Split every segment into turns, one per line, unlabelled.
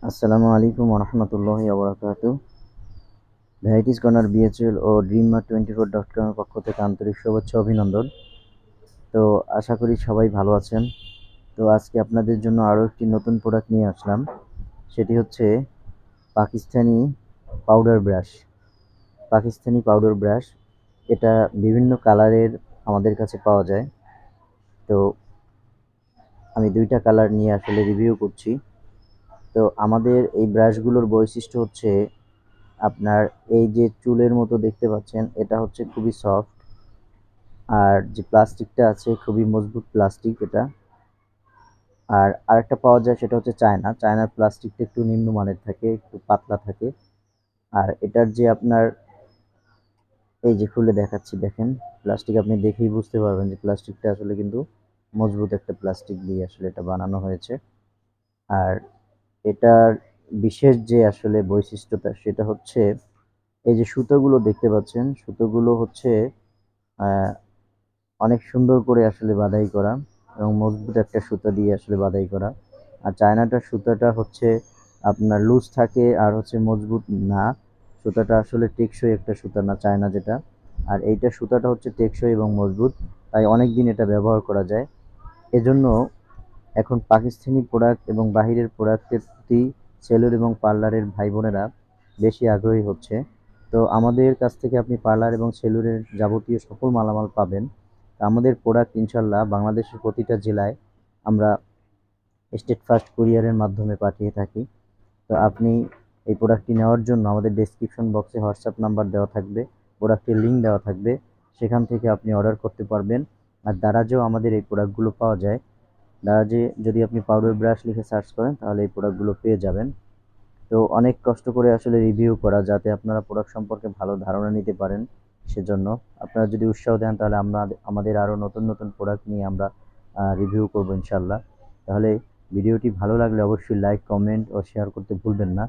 আসসালামু আলাইকুম রহমতুল্লাহি ওবরাকাতু। ভ্যারাইটিস কর্নার বিএচএল ও dreamer24.com এর পক্ষ থেকে আন্তরিক শুভেচ্ছা অভিনন্দন। তো আশা করি সবাই ভালো আছেন। তো আজকে আপনাদের জন্য আরও একটি নতুন প্রোডাক্ট নিয়ে আসলাম। সেটি হচ্ছে Pakistani powder brush. Pakistani powder brush এটা বিভিন্ন কালারের আমাদের কাছে পাওয়া যায়। তো আমি দুইটা কালার নিয়ে আসলে রিভিউ করছি। তো আমাদের এই ব্রাশগুলোর বৈশিষ্ট্য হচ্ছে আপনার এই যে চুলের মতো দেখতে পাচ্ছেন, এটা হচ্ছে খুবই সফট। আর যে প্লাস্টিকটা আছে খুবই মজবুত প্লাস্টিক এটা। আর আরেকটা পাওয়া যায় সেটা হচ্ছে চায়নার প্লাস্টিকটা একটু নিম্নমানের থাকে, একটু পাতলা থাকে। আর এটার যে আপনার এই যে খুলে দেখাচ্ছি, দেখেন প্লাস্টিক আপনি দেখেই বুঝতে পারবেন যে প্লাস্টিকটা আসলে কিন্তু মজবুত একটা প্লাস্টিক দিয়ে আসলে এটা বানানো হয়েছে। আর এটার বিশেষ যে আসলে বৈশিষ্ট্যটা সেটা হচ্ছে এই যে সুতোগুলো দেখতে পাচ্ছেন, সুতোগুলো হচ্ছে আহ, অনেক সুন্দর করে আসলে বাঁধাই করা এবং মজবুত একটা সুতা দিয়ে আসলে বাঁধাই করা। আর চায়নাটার সুতাটা হচ্ছে আপনার লুজ থাকে আর হচ্ছে মজবুত না। সুতাটা আসলে টেকসই একটা সুতা না চায়না যেটা। আর এইটা সুতাটা হচ্ছে টেকসই এবং মজবুত, তাই অনেক দিন এটা ব্যবহার করা যায়। এজন্য এখন পাকিস্তানি প্রোডাক্ট এবং বাহিরের প্রোডাক্টের প্রতি সেলুর এবং পার্লারের ভাই বোনেরা বেশি আগ্রহী হচ্ছে। তো আমাদের কাছ থেকে আপনি পার্লার এবং সেলুরের যাবতীয় সকল মালামাল পাবেন। আমাদের প্রোডাক্ট ইনশাল্লাহ বাংলাদেশের প্রতিটা জেলায় আমরা স্টেট ফার্স্ট কুরিয়ারের মাধ্যমে পাঠিয়ে থাকি। তো আপনি এই প্রোডাক্টটি নেওয়ার জন্য আমাদের ডেসক্রিপশন বক্সে হোয়াটসঅ্যাপ নাম্বার দেওয়া থাকবে, প্রোডাক্টের লিঙ্ক দেওয়া থাকবে, সেখান থেকে আপনি অর্ডার করতে পারবেন। আর দারাজেও আমাদের এই প্রোডাক্টগুলো পাওয়া যায়। দারাজে যদি আপনি পাউডার ব্রাশ লিখে সার্চ করেন তাহলে এই প্রোডাক্টগুলো পেয়ে যাবেন। তো অনেক কষ্ট করে আসলে রিভিউ করা যাতে আপনারা প্রোডাক্ট সম্পর্কে ভালো ধারণা নিতে পারেন। সেজন্য আপনারা যদি উৎসাহ দেন তাহলে আমরা আমাদের আরও নতুন নতুন প্রোডাক্ট নিয়ে আমরা রিভিউ করবো ইনশাল্লাহ। তাহলে ভিডিওটি ভালো লাগলে অবশ্যই লাইক, কমেন্ট ও শেয়ার করতে ভুলবেন না।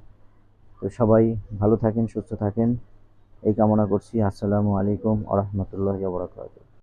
তো সবাই ভালো থাকেন, সুস্থ থাকেন এই কামনা করছি। আসসালামু আলাইকুম আ রহমতুল্লাহি ওয়া বারাকাতুহু।